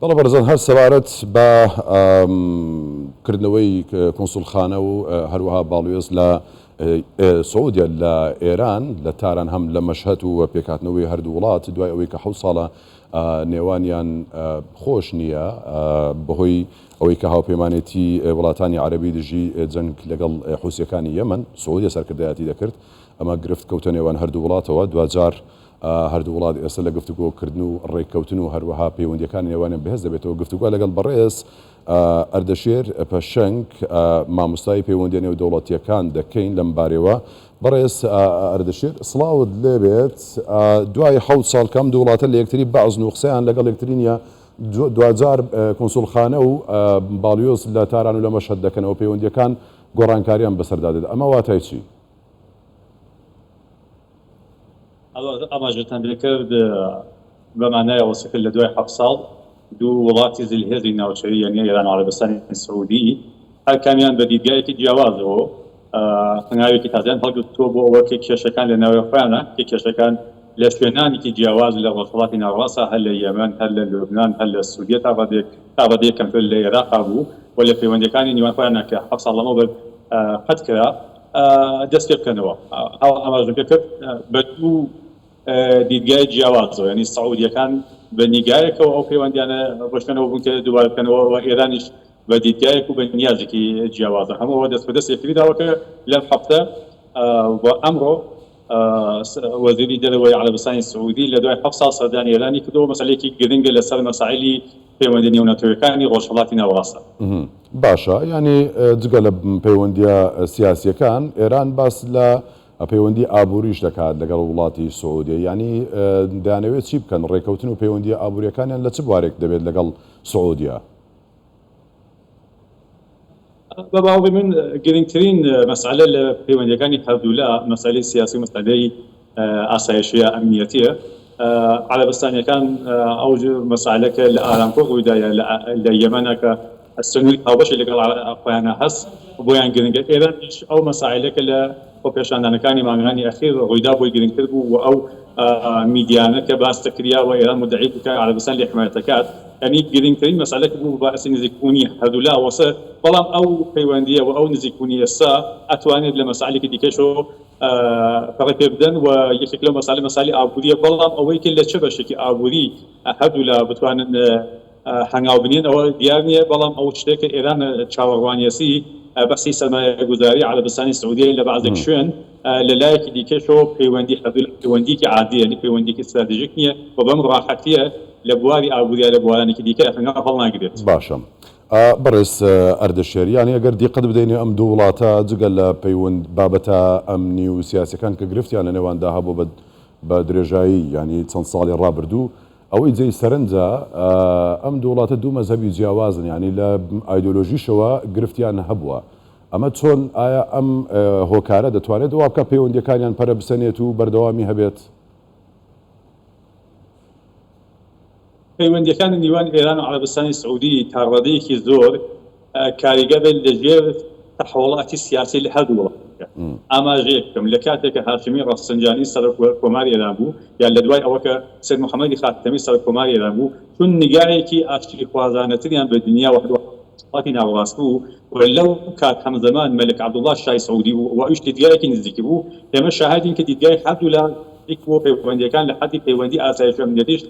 بەڵە بەرزان هەر سەبارەت بە کردنەوەی کۆنسوڵخانە و هەروەها باڵێۆز لە سعودیا لە ئێران لە تاران هەم لە مەشهەد و پێکهاتنەوەی هەردوو وڵات دوای ئەوەی کە 7 ساڵە نێوانیان خۆش نییە بەهۆی ئەوەی کە هاوپەیمانێتی وڵاتانی عەرەبی دژی جەنگ لەگەڵ حوسیەکانی یەمەن سعودیا سەرکردایەتی دەکرد ئەمە گرفت کەوتە نێوان هەردوو وڵاتەوە دوجار هەردوو وڵات ئێستا لە گفتوگۆکردن و ڕێککەوتن و هەروەها پەیوەندیەکانی نێوانیان بەهێز دەبێتەوە گفتوگۆ لەگەڵ بەڕێز ئەردەشێر پەشەنگ مامۆستای پەیوەندی نێودەوڵەتیەکان دەکەین لەم بارەوە. بەڕێز ئەردەشێر سڵاوت لێبێت، دوای 7 ساڵ کەم دوو وڵاتە لە یەکتری بەعز و قسەیان لەگەڵ یەکتری نیە، دوجار کۆنسوڵخانە و باڵیۆز لە تاران و لە مەشهەد دەکەنەوە پەیوەندیەکان گۆڕانکاریان بەسەردادێت، ئەمە واتای چی؟ ئەماژتان بێکرد بەمانایە وەسەکە لە دوای 7 ساڵ دوو وڵاتی زلهێزی ناوچەوی یعنی ئێران و عەرەبستانی سعودی هەر کامیان بە دیدگایەکی جیاوازەوە هەنگاوێکی تازیان هەڵگرتووە بۆ ئەوە کە کێشەکان لە ناوەی خۆیانە کە کێشەکان لە شوێنانێکی جیاواز لە وڵاتی ناوەڕاستە هەر لە یەمەن هەر لە لوبنان هەر لە سووریا تا بەدێک کەمتر لە عێراقا بوو و لە پەیوەندیەکانی نێوان خۆیانە کە 7 ساڵ لەمەوبەر قەت کرا دەست پێ بکەنەوە. ئەماژەکە کرد بە دوو دیدگای جیاوازەوە، یعنی سعودیەکان بە نیگایەکەوە ئەو پەیوەندیانە بەشێنەوە بوون کە دووبارە بکەنەوە و ئێرانیش بە دیدگایەک و بە نیازێکی جیاوازە هەمووەوە دەست بەدەست یەکتری داوە کە لەم هەفتە و ئەمڕۆ وەزیری دەرەوەی عەرەبستانی سعودی لە دوای 7 ساڵ سەردانی ئێرانی کردەوە مەسەلەیەکی گرنگە لەسەر مەسائلی پەیوەندی نێونەتەوەیەکانی ڕۆژهەڵاتی ناوەڕاستە. باشە، ینی جگە لە پەیوەندیە سیاسیەکان ئێران باس لە پەیوەندی ئابووریش دەکات لەگەڵ وڵاتی سعودیە، ینی دەیانەوێت چی بکەن؟ ڕێکەوتن و پەیوەندی ئابووریەکانیان لە چ بوارێک دەبێت لەگەڵ سعودیە؟ بە باوەڕی من گرنگترین مەسئلە لە پەیوەندیەکانی هەردوولا مەسئلەی سیاسی و مەسئلەی ئاسایشیە ئەمنیەتیە. عەرەبستانیەکان ئەو مەسئلەکە لە ئارامکۆ ڕوویدایە لە یەمەنە کە سنووری هاوبەشی لەگەڵ خۆیانە هەست بۆیان گرنگە. ئێرانیش ئەو مەسائلەکە لە خۆپێشاندانەکانی مانگانی ئەخیر ڕوویدا بۆی گرنگتر بوو و ئەو میدیانە کە باس دەکریا و ئێران مدعی بوو کە عەرەبستان لێ حمایەت دەکات، یعنی گرنگترین مەسئلەکە بوو بەعسی نزیکبوونی هەردوولا وەسە. بەڵام ئەو پەیوەندیە و ئەو نزیکبوونی ئێستا ئەتوانێت لە مەسائلێکی دیکەشەوە فەڕێ پێ بدەن و یەکێک لەو مەسائلەی ئابووریە. بەڵام ئەوەی کە لە چه بەشێکی ئابووری هەردوولا بتوانن هەنگاو بنێن ئەوە دیار نییە. بەڵام ئەو شتێکە ئێران چاوەڕوانیەسی بەسی سەرمایەگوزاری عەرەبستانی سعودی لە بەعزێک شوێن لەلایەکی دیکەشەوە پەیوەندی هەردوولا پەیوەندیکی عادیە، یعنی پەیوەندیکی استراتیژیک نییە و بەم ڕاحەتیە لە بواری ئابووریە لە بوارانێکی دیکە هەنگاو هەڵناگرێت. باشە. بەڕێز ئەردەشێر، یانی ئەگەر دیقەت بدەینێ ئەم دوو وڵاتە جگە لە پەیوەند بابەتە ئەمنی و سیاسەکان کە گرفتیان لە نێواندا هەبوو بە درێژایی ینی چەند ساڵی ڕابردوو، ئەوەی جێی سەرنجە ئەم دوو وڵاتە دوو مەزهەبی جیاوازن، ینی لە ئایدۆلۆژیشەوە گرفتیان هەبووە. ئەمە چۆن ئایا ئەم هۆکارە دەتوانێت وا بکە پەیوەندیەکانیان پەرە بسەنێت و بەردەوامی هەبێت؟ پەیوەندیەکانی نێوان ئێران و عەرەبستانی سعودی تا ڕادەیەکی زۆر کاریگە بێت لەژێر تەحوڵاتی سیاسی لە هەردوو وڵاتەکە. ئاماژەیەک بکەم لە کاتێک کە هاشمی ڕەفسەنجانی سەرۆکۆماری ئێران بوو، یان لە دوای ئەوە کە سەید محەممەدی خاتەمی سەرۆکۆماری ئێران بوو، چون نیگایەکی ئاشتی خوازانەتریان بە دنیا و وڵاتی ناوەڕاست بوو و لەو کات هەمزەمان مەلک عەبدوڵڵا شای سعودی بوو و ئەویش دیدگایەکی نزیکی بوو. ئێمە شاهدین کە دیدگای هەردوولا بۆ پەیوەندیەکان لە حەدی پەیوەندی ئاسایشی ئەمنیەتیش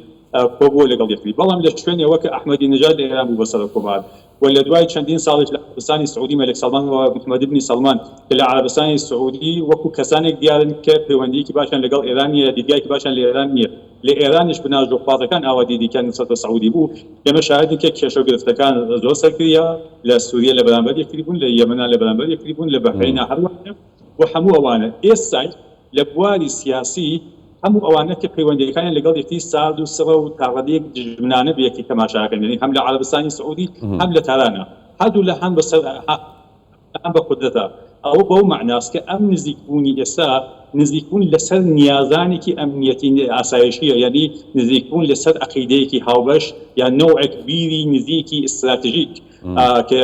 کۆبووە لەگەڵ یەکتری. بەڵام لە شوێنێەوە کە ئەحمەدی نەژاد لە ئێران بوو بە سەرۆکۆمار و لە دوای چەندین ساڵێک لە عەرەبستانی سعودی مەلک سەڵمان و محەممەد بنی سەڵمان کە لە عەرەبستانی سعودی وەکو کەسانێک دیارن کە پەیوەندیەکی باشیان لەگەڵ ئێران نییە، دیدگایەکی باشیان لە ئێران نییە، لە ئێرانیش بناژۆخوازەکان ئاوا دیدیکان نسبەت بە سعودی بوو. ئێمە شاهدین کە کێشە و گرفتەکان زۆر سەرکردە لە سووریا لە بەرامبەر یەکتری بوون، لە یەمەنا لە بەرامبەر یەکتری بوون، لە بەحرین هەروەها و هەموو ئەوانە ئێستا لە بواری سیاسی هەموو ئەوانە کە پەیوەندیەکانیان لەگەڵ یەکتری سارد و سڕە و تاڕەدەیەک دژمنانە بەیەکی تەماشاکەن، یعنی هەم لە عەرەبستانی سعودی هەم لە تارانە هەردوو لە هەم بە قودرەتە. ئەوە بەو معناست کە ئەم نزیکبوونی ئێستا نزیکبوون لەسەر نیازانێکی ئەمنیەتی ئاسایشیە، یعنی نزیکبوون لەسەر عەقیدەیەکی هاوبەش یان نەوعێک بیری نزیکی استراتیژیک کە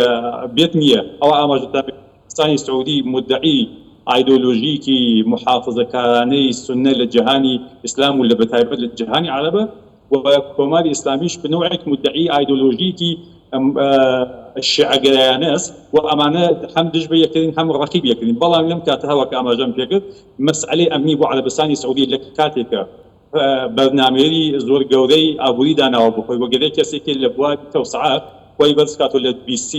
بێت نییە. ئەوە ئاماژەدارستانی سعودی مدعی ئایدۆلۆژیکی محافظەکارانەی سونە لە جیهانی ئیسلام و لە بەتایبەت لە جیهانی عەرەبە وكوماري إسلاميش بنوعك مدعي أيديولوژیکی شیعەگەرایانەس و ئەمانە هەم دژ بە یەکترین هەم ڕەقیب یەکترین بەڵام لەم کاتەوە کە ئاماژەم پێکرد مەسئلەی ئەمنی بۆ عەرەبستانی سعودی لە کاتێکە بەرنامەیەری زۆر گەورەی ئابووری داناوە بۆ خۆی وەگەرەی کەسێکی لە بواری تەوسعات خۆی بەرز کاتۆ لە BC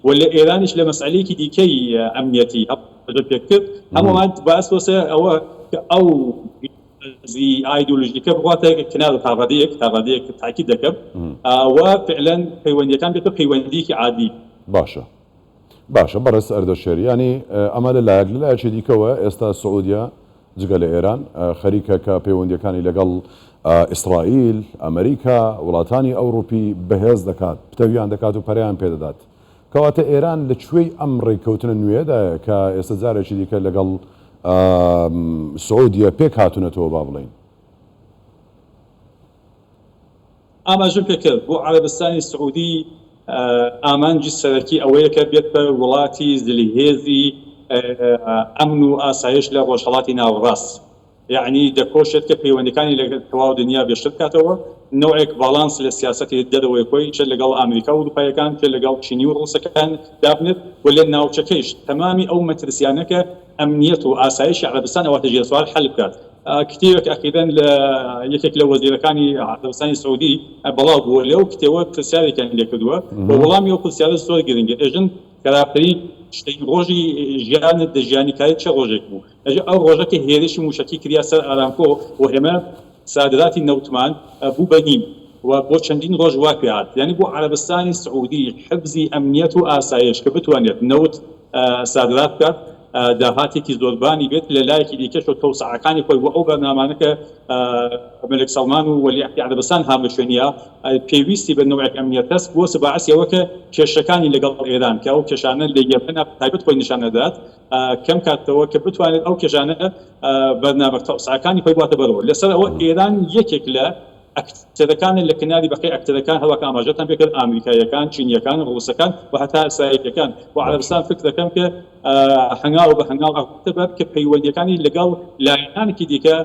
و لە ئێرانیش لە مەسئلەیەکی دیکەی ئەمنیەتی پێکرد هەمووان باس وەسە ئەوە کە ئەو زی ئایدۆلۆژیکە بڕاتە کنار تاڕادەیەک تاکید دەکەم و فعلا پەیوەندیەکان بێتە پەیوەندیکی عادی. باشە بەڕێز ئەردەشێر ینی ئەمە لەلایەک لەلایەکی دیکەوە ئێستا سعودیا جگە لە ئێران خەریکە کە پەیوەندیەکانی لەگەڵ ئیسرائیل ئەمریکا وڵاتانی ئەوروپی بەهێز دەکات پتەویان دەکات و پەریان پێدەدات کەواتە ئێران لە کوێی ئەم ڕێککەوتنە نوێدایە کە ئێستا جارێکی دیکە لەگەڵ سعودیە پێک هاتوونەتەوە با بڵین. ئاماژەم پێکرد بۆ عەرەبستانی سعودی ئامانجی سەرەکی ئەوەیە کە بێت بە وڵاتی زلیهێزی ئەمن و ئاسایش لە ڕۆژهەڵاتی ناوەڕاست یعنی دەکۆشێت کە پەیوەندیەکانی لەگەڵ تەواو دنیا بێشتر بکاتەوە نوعێک باڵانس لە سیاسەتی دەرەوەی خۆی چ لەگەڵ ئەمریکا و وروپایەکان چ لەگەڵ چینی و ڕووسەکان دابنێت و لە ناوچەکەیش تەمامی ئەو مەترسیانەکە ئەمنیەت و ئاسایشی عەرەبستان ئەواتە ژێرسوال حەل بکات. کتێبێک ئەخیرەن لە یەکێک لە وەزیرەکانی عەرەبستانی سعودی بەڵاو بووە لەو کتێوە پرسیارێکیان لێ کردووە و وەڵامی ئەو پرسیارە زۆر گرنگە ئێژن خراپترین شتەی ڕۆژی ژیانت دەژیانی کاری چه ڕۆژێک بوو ئەو ڕۆژەکە هێرشی موشکی کریا سەر ئارامکۆ و ئێمە سادراتی نەوتمان بوو بەنیم و بۆ چەندین ڕۆژ وا پێهات یعنی بۆ عەرەبستانی سعودی حفزی ئەمنیەت و ئاسایش کە بتوانێت نەوت سادرات بکات داهاتێکی زۆربانی بێت لە لایەکی دیکەش و تەوسعەکانی خۆی بۆ ئەو بەرنامانەکە مەلک سەڵمان و وەلیعهدی عەرەبستان هامبەشوێنیە پێویستی بە نوعێک ئەمنیەت هەست بۆ سباعەسیەوە کە کێشەکانی لەگەڵ ئێران کە ئەو کێشانە لە یەمەن تایبەت خۆی نیشان دەدات کەم کاتەوە کە بتوانێت ئەو کێشانە بەرنامە تەوسعەکانی خۆی بواتە بەرەوە لەسەر ئەوە ئێران یەکێک لە ئەکتەرەکان لە کناری بەقەی ئەکتەرەکان هەواکە ئاماژەتان پێکرد ئامریکایەکان چینیەکان ڕووسەکان و هەتا ئیسرائیلیەکان و عەرەبستان فکر دەکەم کە هەنگاو بە هەنگاو ئەکتەبەت کە پەیوەندیەکانی لەگەڵ لایەنانێکی دیکە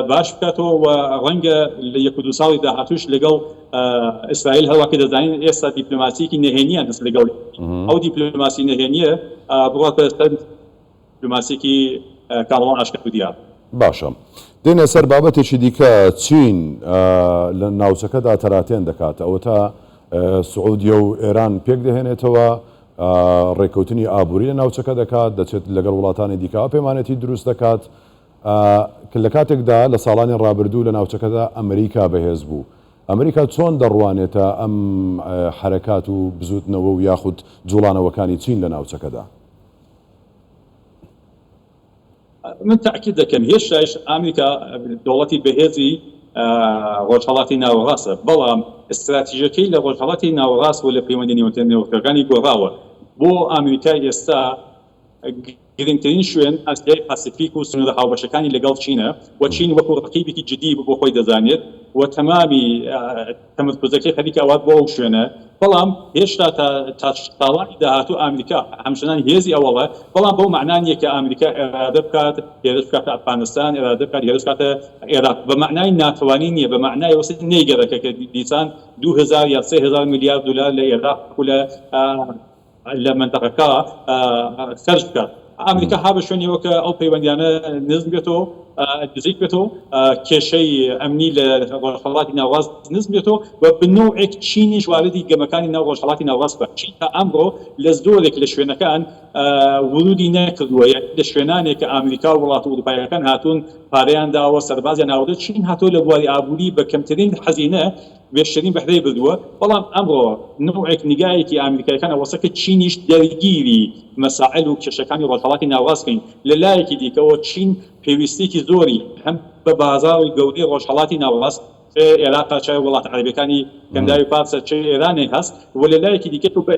باش بکاتەوە و ڕەنگە لە 1-2 ساڵی داهاتوش لەگەڵ ئیسرائیل هەواکە دەزانین ئێستا دیپلۆماسیەکی نهێنییان هەست لەگەڵ ئەو دیپلۆماسی نهێنیە بڕاتە دیپلۆماسیەکی کاڵەوان ئاشکرا و دیار. باشە دێنە سەر بابەتێکی دیکە چین لە ناوچەکەدا تەراتێن دەکات ئەوە تا سعودیە و ئێران پێک دەهێنێتەوە ڕێککەوتنی ئابووری لە ناوچەکە دەکات دەچێت لەگەڵ وڵاتانی دیکە پەیمانەتی دروست دەکات کە لە کاتێکدا لە ساڵانی ڕابردوو لە ناوچەکەدا ئەمریکا بەهێز بوو ئەمریکا چۆن دەڕوانێتە ئەم حرەکات و بزوتنەوە و یاخود جوڵانەوەکانی چین لە ناوچەکەدا؟ من تأكيد دەکەم هێشتاش ئەمریکا دەوڵەتی بەهێزی ڕۆژهەڵاتی ناوەڕاستە بەڵام استراتیژیەکەی لە ڕۆژهەڵاتی ناوەڕاست و لە پەیوەندی نێوەتەوەکانی گۆڕاوە بۆ ئەمریکا ئێستا گرنگترین شوێن ئاسیای پاسیفیک و سنوورە هاوبەشەکانی لەگەڵ چینە و چین وەکو ڕقیبێکی جدی بۆ خۆی دەزانێت و تەمامی تەمەرکوزەکەی خەریکە ئەوات بۆ ئەو شوێنە بەڵام هێشتا تا ساڵانی داهاتوو ئەمریکا هەمچنان هێزی ئەوەڵە بەڵام بەو معنای نییە کە ئەمریکا ئێرادە بکات هێرش بکاتە ئەفغانستان ئێرادە بکات هێرش بکاتە عێراق بە معنای ناتوانی نییە بە معنای وەسەی نەیگەڕێکە کە دیسان 2000 یا 3000 میلیارد دلار لە عێراق و لە منطقەکە خەرج بکات ئەمریکا ها بە شوێنیەوە کە ئەو پەیوەندیانە نزم بێتەوە نزیک بێتەوە کێشەی ئەمنی لە ڕۆژهەڵاتی ناوەڕاست نزم بێتەوە و بنەوعێک چینیش واردی گەمەکانی ناو ڕۆژهەڵاتی ناوەڕاست بە چین تا ئەمڕۆ لە زۆرێک لە شوێنەکان ورودی نەکردووە لە شوێنانێک کە ئەمریکا و وڵاتە ئەوروپایەکان هاتوون پارەیان داوە سەربازیان ناوەدە چین هاتۆ لە بواری ئابووری بە کەمترین حەزینە بێشترین بەهرەی بردووە بەڵام ئەمڕۆ نوعێک نیگایەکی ئەمریکایەکانە وەسەکە چینیش دەرگیری مەسائل و کێشەکانی ڕۆژهەڵاتی ناوەڕاستکەین لە لایەکی دیکەوە چین پێویستێکی زۆری هەم بە بازاڕی گەورەی ڕۆژهەڵاتی ناوەڕاست عێراق چای وڵات عەرەبیەکانی کەنداوی پارسە چ ئێرانێک هەست و لە لایەکی دیکە و بە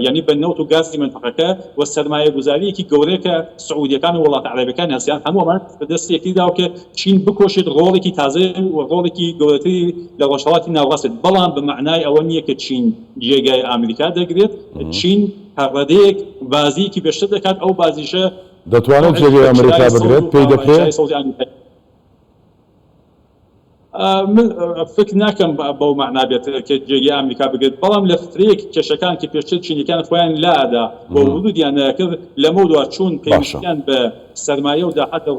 یعنی بە نەوت و گازی منطقەکە و سەرمایە گوزاریەکی گەورەیەکە سعودیەکان و وڵات عەرەبیەکان هەستیان هەمووەمان بەدەست یەکتریداوە کە چین بکۆشێت ڕۆڵێکی تازە و ڕۆڵێکی گەورەتری لە ڕۆژهەڵاتی ناوەڕاست بەڵام بە معنای ئەوە نییە کە چین جێگای ئەمریکا دەگرێت چین هەڕەدەیەک بازیکی بێشتر دەکات ئەو بازیشە دەتوانێت جێگای ئەمریکا بگرێت پێی دەکرێت فکر ناکەم بەو معنا بێت کە جێگی ئەمریکا بگرێت بەڵام لە فترەیەک کێشەکان کە پێشتر چینیەکان خۆیان لادا بۆ ورودیان نەکرد لەمە دووە چوون پێویستیان بە سەرمایە و داهات لە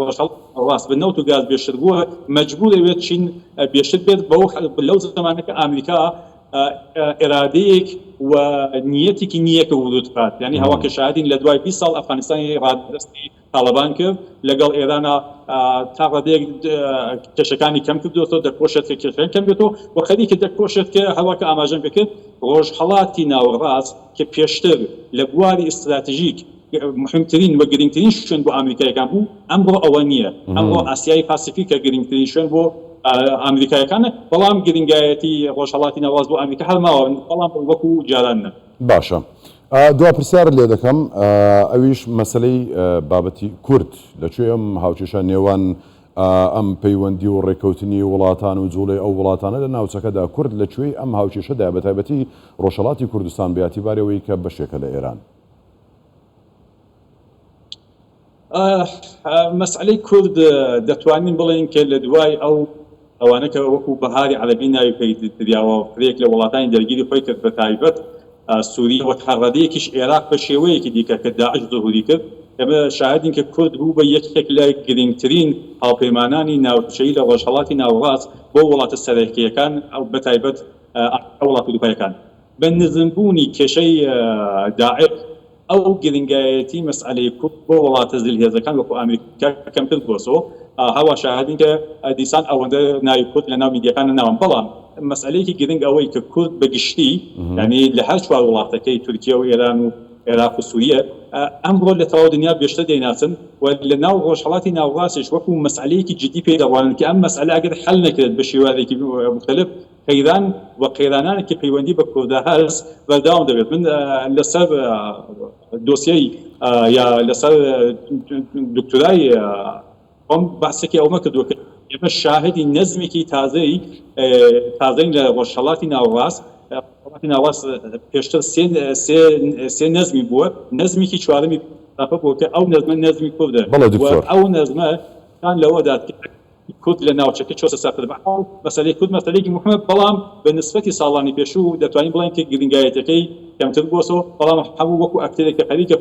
ڕاست بە نەوت و گاز بێشتر بووە مەجبور دەبێت چین بێشتر بێت لەو زمانەکە ئەمریکا ئێرادەیەک و نیەتێکی نییە کە ورود بکات یعنی هەواکە شاهدین لە دوای 20 ساڵ ئەفغانستانی ڕادستی تاڵەبان کرد لەگەڵ ئێرانە تا ڕادەیەک کێشەکانی کەم کردوەوە دەرکۆشێت کە کێشەکان کەم بێتەوە و خەریکە دەرکۆشێت کە هەواکە ئاماژەم بکرد ڕۆژهەڵاتی ناوەڕاست کە پێشتر لە بواری ئستراتیژیک مهمترین و گرنگترین شوێن بۆ ئەمریکایەکان بوو ئەمڕۆ ئەوە نییە ئەمڕۆ ئاسیای پاسیفیکە گرنگترین شوێن بۆ ئەمریکایەکانە بەڵام گرنگایەتی ڕۆژهەڵاتی ناوەڕاست بۆ ئەمریکا هەرماوە بەڵام وەکو جاران نە باشە دو پرسیار لێ دەکەم ئەویش مەسلەی بابەتی کورد لەکوێ ئەم هاوچێشە نێوان ئەم پەیوەندی و ڕێکەوتنی وڵاتان و جوڵێ ئەو وڵاتانە لە ناوچەکەدا کورد لەکوێ ئەم هاوچێشەدا بە تایبەتی ڕۆژهەڵاتی کوردستان بە یاتیبارەوەی کە بەشێکە لە ئێران مەسئلەی کورد دەتوانین بڵێن کە لە دوای ئەوانە کە وەکو بەهاری عەرەبی ناوی پێدراوە فرێک لە وڵاتانی دەرگیری خۆی کرد بە تایبەت سووریا و هەڕەدەیەکیش عێراق بە شێوەیەکی دیکە کە داعش ظهوری کرد ئێمە شاهدین کە کورد بوو بە یەکێک لە گرنگترین هاوپەیمانانی ناوچەیی لە ڕۆژهەڵاتی ناوەڕاست بۆ وڵاتە سەرەکیەکان ئەو بە تایبەت وڵات اروپایەکان بە نزمبوونی کێشەی داعش ئەو گرنگایەتی مەسئلەی کورد بۆ وڵاتە زلهێزەکان وەکو ئەمریکا کەمتر بۆسەوە هەوا شاهدین کە دیسان ئەوەندە ناوی کورد لە ناو میدیاکان ناوان بەڵام مەسئلەیەکی گرنگ ئەوەی کە کورد بەگشتی ینی لە هەر چوار وڵاتەکەی تورکیا و ئێران و عێراق و سووریە ئەمڕۆ لە تەواو دنیا بێشتر دەیناسن و لە ناو ڕۆژهەڵاتی ناوەڕاستیش وەکو مەسئلەیەکی جدی پێدەڕوانن کە ئەم مەسئلە ئەگەر حەل نەکرێت بە شێوازێکی مختلف قەیران و قەیرانانێکی پەیوەندی بە کوردە هەرس بەردەوام دەبێت من لەسەر دۆسیەی یا لەسەر دکتۆرای ئەم باسێکی ئەومە کردووە کە ئێمە شاهدی نەزمێکی تازەین لە ڕۆژهەڵاتی ناوەڕاست پێشتر سێ نەزمی بووە نەزمێکی چوارەمی بووە کە ئەو نەزمە نەزمی کوردە ئەو نەزمە کان لەوەدا کورد لە ناوچەکە چۆسە سەکرد مەسەلەی کورد مەسەلەیەکی مهمە بەڵام بە نسبەتی ساڵانی پێشوو دەتوانین بڵێن کە گرنگایەتەکەی کەمتر بووەسەوە بەڵام هەموو وەکو ئەکتەرێک کە خەریکە